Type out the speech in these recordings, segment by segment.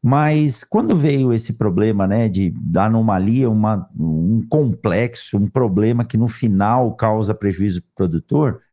Mas quando veio esse problema, né, da anomalia, um complexo, um problema que no final causa prejuízo para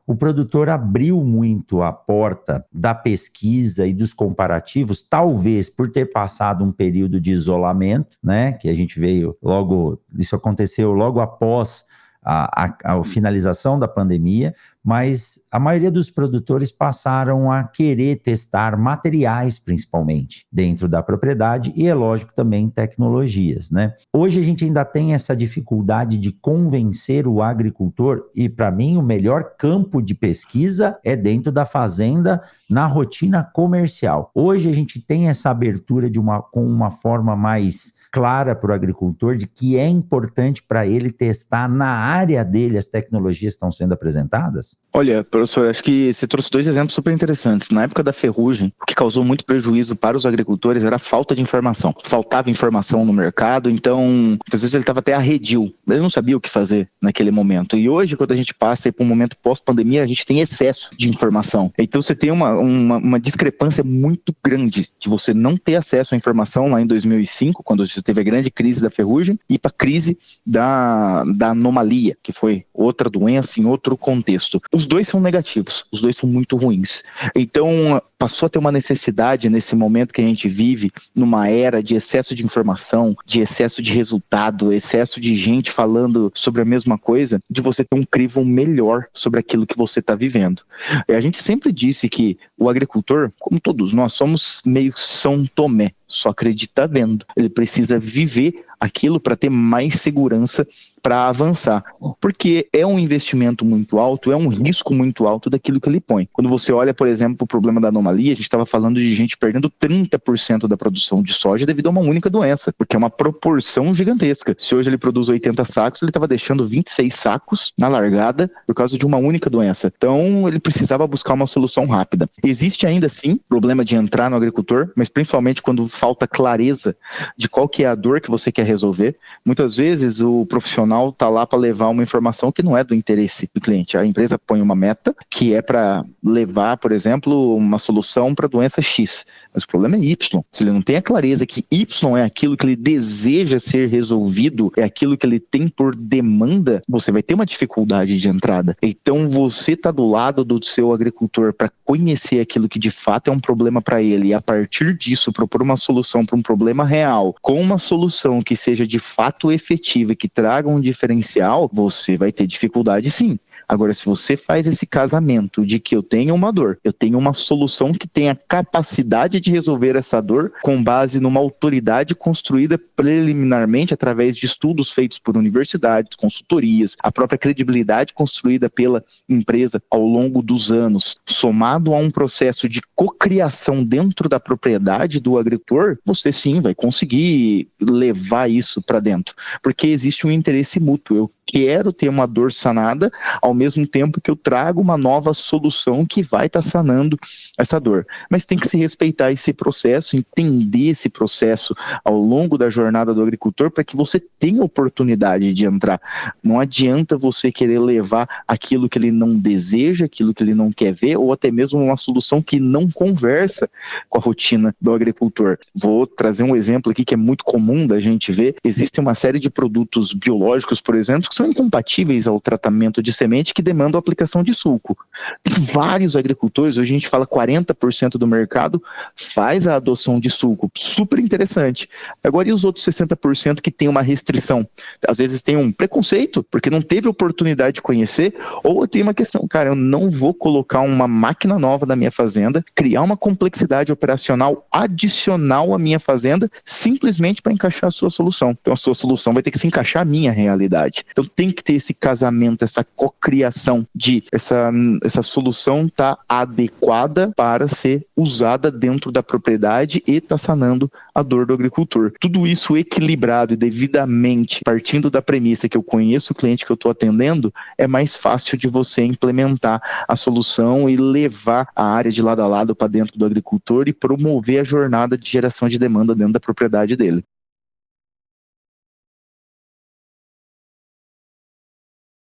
o produtor abriu muito a porta da pesquisa e dos comparativos, talvez por ter passado um período de isolamento, né, que a gente veio logo, isso aconteceu logo após a finalização da pandemia, mas a maioria dos produtores passaram a querer testar materiais, principalmente, dentro da propriedade e, é lógico, também tecnologias, né? Hoje a gente ainda tem essa dificuldade de convencer o agricultor e, para mim, o melhor campo de pesquisa é dentro da fazenda, na rotina comercial. Hoje a gente tem essa abertura com uma forma mais clara para o agricultor de que é importante para ele testar na área dele as tecnologias que estão sendo apresentadas? Olha, professor, acho que você trouxe dois exemplos super interessantes. Na época da ferrugem, o que causou muito prejuízo para os agricultores era a falta de informação. Faltava informação no mercado, então, muitas vezes ele estava até arredio. Ele não sabia o que fazer naquele momento. E hoje, quando a gente passa por um momento pós-pandemia, a gente tem excesso de informação. Então, você tem uma discrepância muito grande de você não ter acesso à informação lá em 2005, quando você teve a grande crise da ferrugem, e para a crise da anomalia, que foi outra doença em outro contexto. Os dois são negativos, os dois são muito ruins. Então, passou a ter uma necessidade nesse momento que a gente vive, numa era de excesso de informação, de excesso de resultado, excesso de gente falando sobre a mesma coisa, de você ter um crivo melhor sobre aquilo que você está vivendo. A gente sempre disse que o agricultor, como todos nós, somos meio São Tomé, só acredita vendo. Ele precisa viver aquilo para ter mais segurança para avançar, porque é um investimento muito alto, é um risco muito alto daquilo que ele põe. Quando você olha, por exemplo, o problema da anomalia, a gente estava falando de gente perdendo 30% da produção de soja devido a uma única doença, porque é uma proporção gigantesca. Se hoje ele produz 80 sacos, ele estava deixando 26 sacos na largada por causa de uma única doença. Então, ele precisava buscar uma solução rápida. Existe ainda, sim, problema de entrar no agricultor, mas principalmente quando falta clareza de qual que é a dor que você quer resolver. Muitas vezes o profissional está lá para levar uma informação que não é do interesse do cliente. A empresa põe uma meta que é para levar, por exemplo, uma solução para a doença X, mas o problema é Y. Se ele não tem a clareza que Y é aquilo que ele deseja ser resolvido, é aquilo que ele tem por demanda, você vai ter uma dificuldade de entrada. Então você está do lado do seu agricultor para conhecer aquilo que de fato é um problema para ele e a partir disso propor uma solução para um problema real, com uma solução que seja de fato efetiva e que traga um diferencial, você vai ter dificuldade sim. Agora, se você faz esse casamento de que eu tenho uma dor, eu tenho uma solução que tenha capacidade de resolver essa dor com base numa autoridade construída preliminarmente através de estudos feitos por universidades, consultorias, a própria credibilidade construída pela empresa ao longo dos anos, somado a um processo de cocriação dentro da propriedade do agricultor, você sim vai conseguir levar isso para dentro, porque existe um interesse mútuo. Eu quero ter uma dor sanada, ao mesmo tempo que eu trago uma nova solução que vai estar sanando essa dor. Mas tem que se respeitar esse processo, entender esse processo ao longo da jornada do agricultor para que você tenha oportunidade de entrar. Não adianta você querer levar aquilo que ele não deseja, aquilo que ele não quer ver, ou até mesmo uma solução que não conversa com a rotina do agricultor. Vou trazer um exemplo aqui que é muito comum da gente ver. Existe uma série de produtos biológicos, por exemplo, que são incompatíveis ao tratamento de semente que demandam a aplicação de sulco. Tem vários agricultores, hoje a gente fala 40% do mercado faz a adoção de sulco, super interessante. Agora e os outros 60% que tem uma restrição? Às vezes tem um preconceito, porque não teve oportunidade de conhecer, ou tem uma questão, cara, eu não vou colocar uma máquina nova na minha fazenda, criar uma complexidade operacional adicional à minha fazenda, simplesmente para encaixar a sua solução. Então a sua solução vai ter que se encaixar à minha realidade. Então tem que ter esse casamento, essa cocriação de essa solução tá adequada para ser usada dentro da propriedade e tá sanando a dor do agricultor. Tudo isso equilibrado e devidamente partindo da premissa que eu conheço o cliente que eu estou atendendo, é mais fácil de você implementar a solução e levar a área de lado a lado para dentro do agricultor e promover a jornada de geração de demanda dentro da propriedade dele.